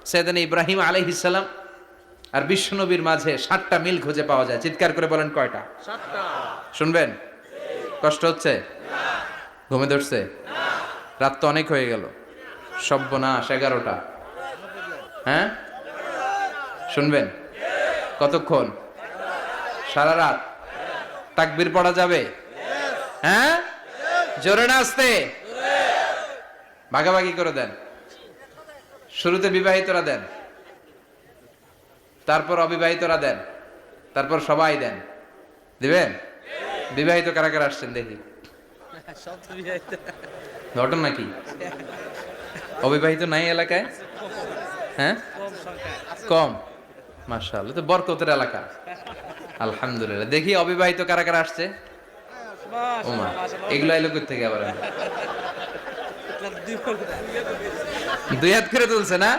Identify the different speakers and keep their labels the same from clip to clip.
Speaker 1: সাইয়েদনা ইব্রাহিম আলাইহিস সালাম আর বিশ্বনবীর মাঝে 7টা মিল খুঁজে পাওয়া যায়। চিৎকার করে বলেন কয়টা? 7টা। শুনবেন? কষ্ট হচ্ছে? ঘুমে ধরছে? রাত তো অনেক হয়ে গেল। সর্বনাশ, 11টা। হ্যাঁ, শুনবেন? কতক্ষণ? সারা রাত। তাকবীর পড়া যাবে? হ্যাঁ, জোরে না আস্তে? ভাগাভাগি করে দেন। শুরুতে বিবাহিতরা দেন, তারপর অবিবাহিতরা দেন, তারপর সবাই দেন। দিবেন? বিবাহিত কারা কারা আসছেন দেখি? ঘটনা কি? অবিবাহিত নাই এলাকায়? হ্যাঁ, কম। মাশাআল্লাহ, তো বরকতের এলাকা। আলহামদুলিল্লাহ। দেখি অবিবাহিত কারা কারা আসছে? ওমা, এগুলো এলো কই থেকে আবার? দুই হাত করে তুলছে না?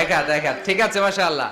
Speaker 1: এক হাত, এক হাত। ঠিক আছে, মাশাআল্লাহ।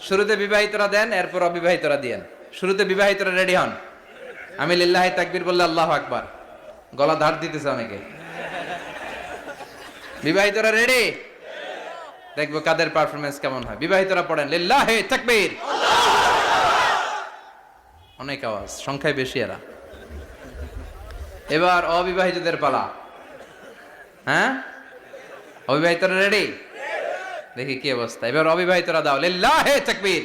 Speaker 1: শুরুতে বিবাহিতরা দেন, এরপর অবিবাহিতরা দিয়েন। শুরুতে বিবাহিতরা রেডি হন। আমি লিল্লাহি তাকবীর বললে আল্লাহু আকবার। গলা ধার দিতেছে অনেকে। বিবাহিতরা রেডি? দেখবো কাদের পারফরমেন্স কেমন হয়। বিবাহিতরা পড়েন লিল্লাহি তাকবীর। অনেক আওয়াজ, সংখ্যায় বেশি এরা। এবার অবিবাহিতদের পালা। হ্যাঁ, অবিবাহিতরা রেডি? দেখি কি অবস্থা। এবার অবিবাহিতরা দাও লিল্লাহি তাকবীর।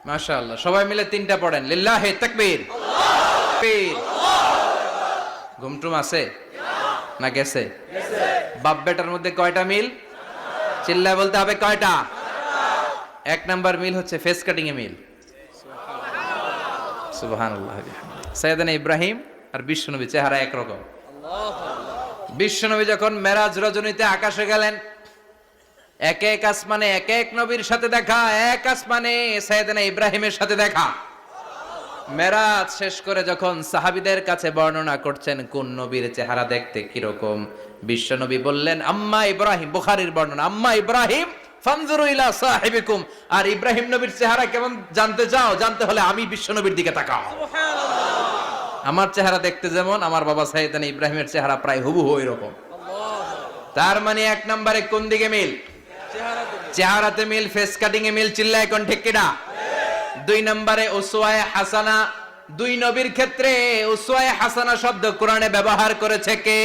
Speaker 1: মাশাআল্লাহ, সবাই মিলে 3টা পড়েন লিল্লাহি তাকবীর। তাকবীর। ঘুমটুম আছে না গেছে? বাপ বেটার মধ্যে কয়টা মিল? চিল্লায় বলতে হবে কয়টা? 1 নাম্বার মিল হচ্ছে ফেস কাটিং এ মিল। সুবহানাল্লাহ। সাইয়েদনা ইব্রাহিম আর বিশ্বনবী চেহারা একরকম। বিশ্বনবী যখন মেরাজ রজনীতে আকাশে গেলেন, এক এক আসমানে এক এক নবীর সাথে দেখা, এক আসমানে সাইয়েদনা ইব্রাহিমের সাথে দেখা। মেরাজ শেষ করে যখন সাহাবীদের কাছে বর্ণনা করছেন কোন নবীর চেহারা দেখতে কিরকম, বিশ্বনবী বললেন আম্মা ইব্রাহিম। বুখারীর বর্ণনা, আম্মা ইব্রাহিম ফানজুরু ইলা সাহিবিকুম। আর ইব্রাহিম নবীর চেহারা কেমন জানতে চাও? জানতে হলে আমি বিশ্বনবীর দিকে তাকাও। সুবহানাল্লাহ। আমার চেহারা দেখতে যেমন, আমার বাবা সাইয়েদনা ইব্রাহিমের চেহারা প্রায় হুবহু এরকম। তার মানে 1 নম্বরে কোন দিকে মিল? চেহারাতে মিল, ফেস কাটিং এ মিল। চিল্লায় কোন ঠিক কিনা? 2 নম্বরে উসওয়ায়ে হাসানা। 2 নবীর ক্ষেত্রে উসওয়ায়ে হাসানা শব্দ কোরআনে ব্যবহার করেছে কে?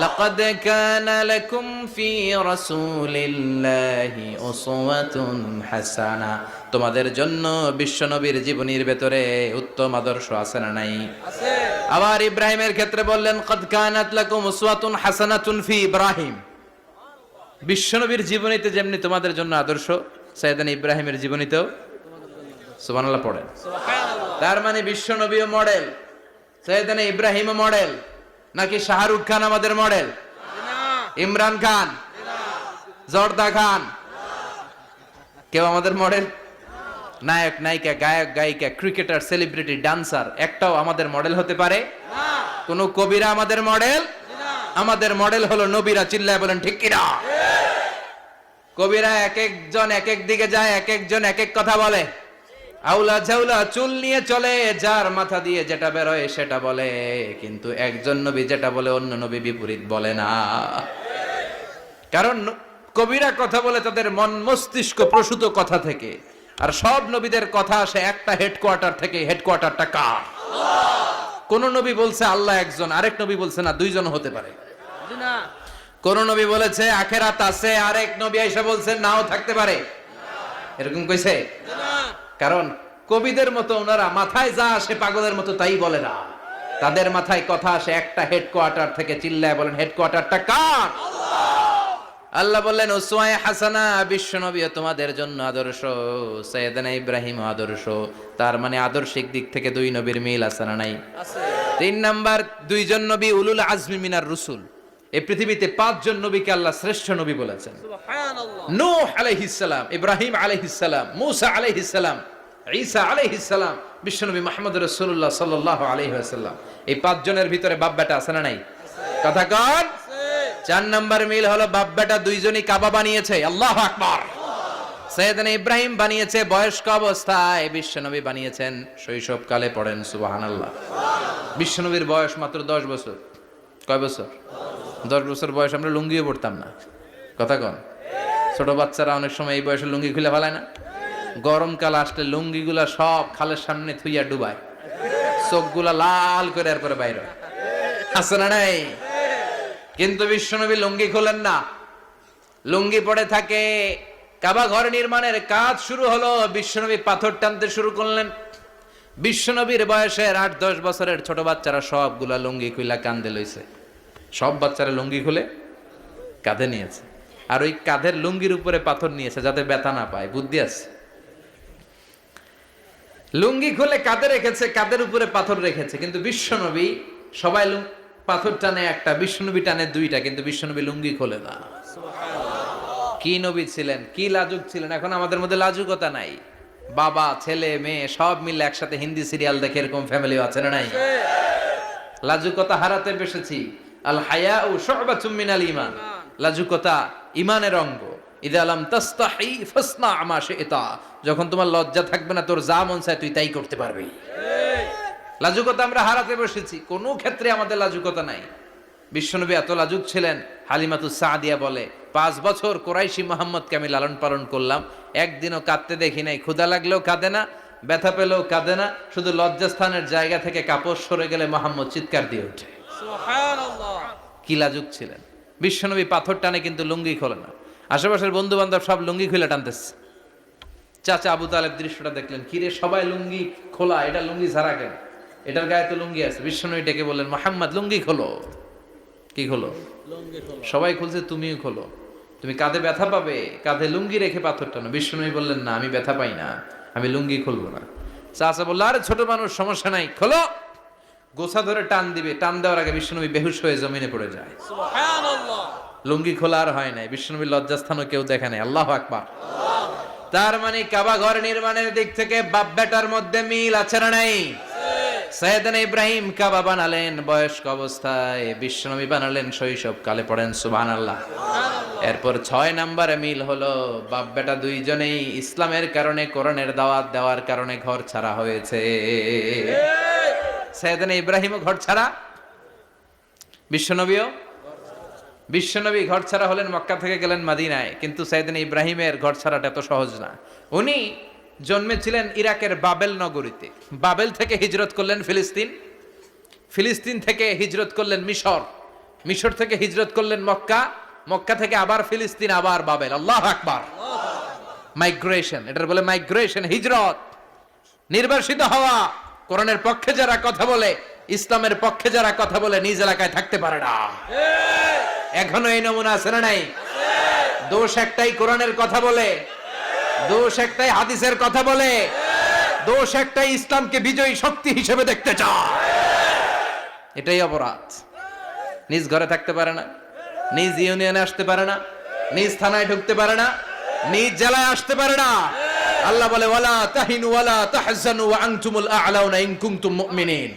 Speaker 1: লাকাদ কানা লাকুম ফি রাসূলিল্লাহি উসওয়াতুন হাসানা। তোমাদের জন্য বিশ্বনবীর জীবনীর ভেতরে উত্তম আদর্শ আছে না নাই? আছে। আবার ইব্রাহিমের ক্ষেত্রে বললেন কাদ কানাত লাকুম উসওয়াতুন হাসানাতুন ফি ইব্রাহিম। বিশ্বনবীর জীবনীতে যেমনি তোমাদের জন্য আদর্শ, সাইয়েদনা ইব্রাহিমের জীবনীতেও। সুবহানাল্লাহ পড়েন। সুবহানাল্লাহ। তার মানে বিশ্বনবীও মডেল, সাইয়েদনা ইব্রাহিমও মডেল। নাকি শাহরুখ খান আমাদের মডেল? না। ইমরান খান? না। জর্দা খান? না। কেউ আমাদের মডেল? নায়ক নায়িকা, গায়ক গায়িকা, ক্রিকেটার, সেলিব্রিটি, ডান্সার একটাও আমাদের মডেল হতে পারে না। কোন কবিরা আমাদের মডেল? আমাদের মডেল হলো নবীরা। চিল্লায় বলেন ঠিক কিনা? কবিরা এক একজন এক এক দিকে যায়, এক একজন এক এক কথা বলে। আউলা ঝাউলা চুল নিয়ে চলে, যার মাথা দিয়ে যেটা বের হয় সেটা বলে, কিন্তু একজন নবী যেটা বলে অন্য নবী বিপরীত বলে না। কারণ কবিরা কথা বলে তাদের মন মস্তিষ্ক প্রসূত কথা থেকে, আর সব নবীদের কথা আসে একটা হেডকোয়ার্টার থেকে। হেডকোয়ার্টারটা কার? কোন নবী বলছে আল্লাহ একজন, আরেক নবী বলছে না 2 জন হতে পারে। কোন নবী বলেছে আখিরাত আছে, আরেক নবী এসে বলছে নাও থাকতে পারে। এরকম কইছে? কারণ কবিদের মতো ওনারা মাথায় যা আসে পাগলের মতো তাই বলে না। তাদের মাথায় কথা আসে একটা হেডকোয়ার্টার থেকে। চিল্লায় বলেন হেডকোয়ার্টারটা কার? আল্লাহ বললেন উসওয়ায়ে হাসানা। বিশ্বনবী তোমাদের জন্য আদর্শ, সাইয়েদনা ইব্রাহিম আদর্শ। তার মানে আদর্শিক দিক থেকে 2 নবীর মিল আছে না নাই? আছে। 3 নাম্বার, 2 জন নবী উলুল আজমি মিনার রুসুল। এই পৃথিবীতে 5 জন নবীকে আল্লাহ শ্রেষ্ঠ নবী বলেছেন।
Speaker 2: সুবহানাল্লাহ।
Speaker 1: নূহ আলাইহিস সালাম, ইব্রাহিম আলাইহিস সালাম, মূসা আলাইহিস সালাম, ঈসা আলাইহিস সালাম, বিশ্বনবী মুহাম্মদ রাসূলুল্লাহ সাল্লাল্লাহু আলাইহি ওয়াসাল্লাম। এই 5 জনের ভিতরে বাপ বেটা আছে না নাই? কথা কন। 4 নাম্বার মিল হলো বাপ বেটা দুইজনই কাবা বানিয়েছে। আল্লাহু আকবার। সাইয়েদনা ইব্রাহিম বানিয়েছে বয়স্ক অবস্থায়, বিশ্বনবী বানিয়েছেন শৈশবকালে। পড়েন সুবহানাল্লাহ। বিশ্বনবীর বয়স মাত্র 10 বছর। কয় বছর? 10 বছর বয়স আমরা লুঙ্গিও পড়তাম না। কথা কন। ছোট বাচ্চারা অনেক সময় এই বয়সে লুঙ্গি খুলে ফেলায় না? গরমকাল আসলে লুঙ্গিগুলা সব খালের সামনে থুইয়া ডুবায়, চোখগুলা লাল করে এরপরে বাইরে আছে না নাই? কিন্তু বিশ্বনবী লুঙ্গি খোলেন না, লুঙ্গি পড়ে থাকে। কাবা ঘর নির্মাণের কাজ শুরু হলো, বিশ্বনবী পাথর টানতে শুরু করলেন। বিশ্বনবীর বয়সের 8-10 বছরের ছোট বাচ্চারা সবগুলা লুঙ্গি খুইলা কাঁধে লইছে। সব বাচ্চারা লুঙ্গি খুলে কাঁধে নিয়েছে, আর ওই কাঁধের লুঙ্গির উপরে পাথর নিয়েছে যাতে ব্যথা না পায়। বুদ্ধি আছে। লুঙ্গি খুলে কাঁধে রেখেছে, কাঁধের উপরে পাথর রেখেছে। কিন্তু বিশ্বনবী, সবাই পাথর টানে একটা, বিশ্বনবী টানে 2টা, কিন্তু বিশ্বনবী লুঙ্গি খোলে না। কি নবী ছিলেন, কি লাজুক ছিলেন। এখন আমাদের মধ্যে লাজুকতা নাই। বাবা ছেলে মেয়ে সব মিলে একসাথে হিন্দি সিরিয়াল দেখে, এরকম ফ্যামিলিও আছে না নাই? লাজুকতা হারাতে বসেছি। আল হায়াউ শু'বাতুম মিনাল ঈমান। লাজুকতা ঈমানের অঙ্গ। ইযা লাম তাস্তাহি ফাসনা মা শি'তা। যখন তোমার লজ্জা থাকবে না, তোর যা মন চায় তুই তাই করতে পারবি। লাজুকতা আমরা হারাতে বসেছি, কোনো ক্ষেত্রে আমাদের লাজুকতা নাই। বিশ্বনবী এত লাজুক ছিলেন, হালিমাতুস সাদিয়া বলে 5 বছর কোরাইশি মুহাম্মদকে আমি লালন পালন করলাম, একদিনও কাঁদতে দেখি নাই। ক্ষুধা লাগলেও কাঁদে না, ব্যথা পেলেও কাঁদে না, শুধু লজ্জাস্থানের জায়গা থেকে কাপড় সরে গেলে মুহাম্মদ চিৎকার দিয়ে ওঠে।
Speaker 2: সুবহানাল্লাহ।
Speaker 1: কি লাজুক ছিলেন। বিশ্বনবী পাথর টানে কিন্তু লুঙ্গি খোলে না। আশেপাশের বন্ধু বান্ধব সব লুঙ্গি খুলে টানতেছে। চাচা আবু তালেব দৃশ্যটা দেখলেন, কিরে সবাই লুঙ্গি খোলা, এটা লুঙ্গি ছাড়া কেন? এটার গায়ে তো লুঙ্গি আছে। বিশ্বনবী ডেকে বললেন, মুহাম্মদ লুঙ্গি খোলো। কি খোলো?
Speaker 2: লুঙ্গি খোলো।
Speaker 1: সবাই খুলছে, তুমিও খোলো। তুমি কাঁধে ব্যথা পাবে, কাঁধে লুঙ্গি রেখে পাথর টানো। বিশ্বনবী বললেন, না আমি ব্যথা পাই না, আমি লুঙ্গি খুলবো না। চাচা বলল, আরে ছোট মানুষ, সমস্যা নাই, খোলো। গোছা ধরে টান দিবে, টান দেওয়ার আগে বিশ্বনবী বেহুশ হয়ে জমিনে পড়ে যায়।
Speaker 2: সুবহানাল্লাহ।
Speaker 1: লুঙ্গি খোলা আর হয় নাই। বিশ্বনবীর লজ্জাস্থানও কেউ দেখে নাই। আল্লাহু আকবার। তার মানে কাবা ঘর নির্মাণের দিক থেকে বাপ বেটার মধ্যে মিল আছে না নাই? সাইয়েদনা ইব্রাহিম কাবা বানালেন বয়স্ক অবস্থায়, বিশ্বনবী বানালেন শৈশবকালে। পড়েন সুবহানাল্লাহ। এরপর 6 নম্বরে মিল হলো, বাপ বেটা দুইজনেই ইসলামের কারণে, কোরআনের দাওয়াত দেওয়ার কারণে ঘর ছাড়া হয়েছে। সাইয়েদনা ইব্রাহিমও ঘর ছাড়া, বিশ্বনবী ঘর ছাড়া হলেন, মক্কা থেকে গেলেন মদিনায়। কিন্তু সাইয়েদনা ইব্রাহিমের ঘর ছাড়াটা এত সহজ না। উনি জন্মেছিলেন ইরাকের বাবেল নগরীতে। বাবেল থেকে হিজরত করলেন ফিলিস্তিন, ফিলিস্তিন থেকে হিজরত করলেন মিশর, মিশর থেকে হিজরত করলেন মক্কা, মক্কা থেকে আবার ফিলিস্তিন, আবার বাবেল। আল্লাহু আকবার। মাইগ্রেশন, এটার বলে মাইগ্রেশন, হিজরত। নির্বাসিত হওয়া। কোরআনের পক্ষে যারা কথা বলে, ইসলামের পক্ষে যারা কথা বলে, নিজ এলাকায় থাকতে পারে না। এখনো এই নমুনা আছে না নাই? দোষ একটাই, কোরআনের কথা বলে। দোষ একটাই, হাদিসের কথা বলে। দোষ একটাই, ইসলামকে বিজয়ী শক্তি হিসেবে দেখতে চায়। এটাই অপরাধ। নিজ ঘরে থাকতে পারে না, নিজ ইউনিয়নে আসতে পারে না, নিজ থানায় ঢুকতে পারে না, নিজ জেলায় আসতে পারে না। আল্লাহ বলে, ওয়ালা তাহিনু ওয়ালা তাহজানু ওয়া আনতুমুল আ'লাউনা ইন কুনতুম মুমিনিন।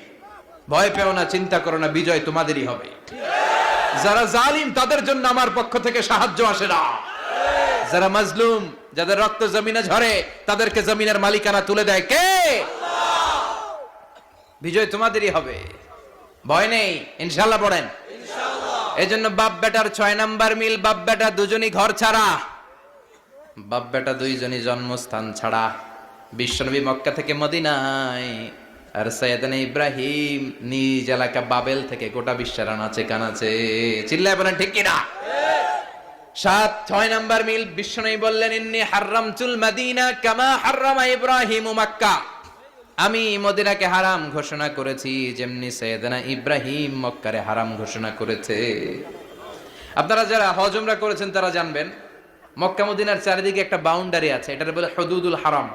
Speaker 1: ভয় পেও না, চিন্তা করো না, বিজয় তোমাদেরই হবে। যারা জালিম তাদের জন্য আমার পক্ষ থেকে সাহায্য আসে না। যারা মাজলুম, যাদের রক্ত জমিনে ঝরে, তাদেরকে জমিনের মালিকানা তুলে দেয় কে? আল্লাহ। বিজয় তোমাদেরই হবে, ভয় নেই, ইনশাআল্লাহ। পড়েন ইনশাআল্লাহ। এজন্য বাপ বেটার 6 নাম্বার মিল, বাপ বেটা দুজনই ঘর ছাড়া, বাপ বেটা দুইজনই জন্মস্থান ছাড়া। বিশ্বনবী মক্কা থেকে মদিনায়, আর সাইয়েদনা ইব্রাহিম নিজ এলাকা বাবেল থেকে গোটা বিশ্বের আনাচে কানাচে। চিল্লায় বলেন ঠিক কিনা? 6 নাম্বার মিল, বিশ্বনবী বললেন, ইন্নী হারামতুল মাদিনা কামা হারামা ইব্রাহিম মক্কা। আমি মদিনাকে হারাম ঘোষণা করেছি যেমনি সাইয়েদনা ইব্রাহিম মক্কারে হারাম ঘোষণা করেছে। আপনারা যারা হজ উমরা করেছেন তারা জানবেন, মক্কা মদিনার চারিদিকে একটা বাউন্ডারি আছে, এটার বলে হুদুদুল হারাম।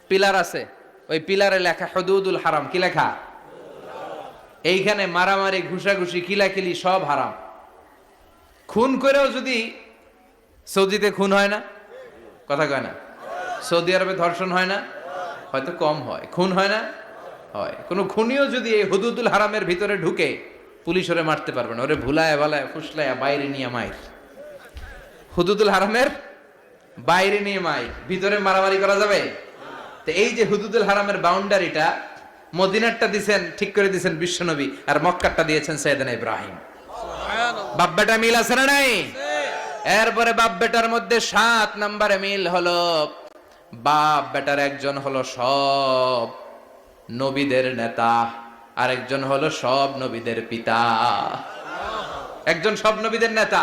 Speaker 1: পিলার আছে, ওই পিলারে লেখা হুদুদুল হারাম। কি লেখা? এইখানে মারামারি, ঘুষাঘুষি, কিলাকিলি সব হারাম। খুন করেও যদি সৌদিতে খুন হয় না, কথা কয় না, সৌদি আরবে ধর্ষণ হয় না, হয়তো কম হয়, খুন হয় না, হয়। কোনো খুনিও যদি এই হুদুদুল হারামের ভিতরে ঢুকে, পুলিশ ওরে মারতে পারবে না, ওরে ভুলায় ভালায় ফুসলায় বাইরে নিয়ে মাইর। হুদুদুল হারামের বাইরে নিয়ে মাইর, ভিতরে মারামারি করা যাবে? তো এই যে হুদুদুল হারামের বাউন্ডারিটা, মদিনারটা দিছেন, ঠিক করে দিছেন বিশ্বনবী, আর মক্কারটা দিয়েছেন সাইয়েদনা ইব্রাহিম।
Speaker 2: সুবহানাল্লাহ।
Speaker 1: বাপ বেটা মিল আছে না নাই? এরপরে বাপ বেটার মধ্যে 7 নম্বরে মিল হলো, বাপ বেটার একজন হলো সব নবীদের নেতা, আর একজন হলো সব নবীদের পিতা। একজন সব নবীদের নেতা,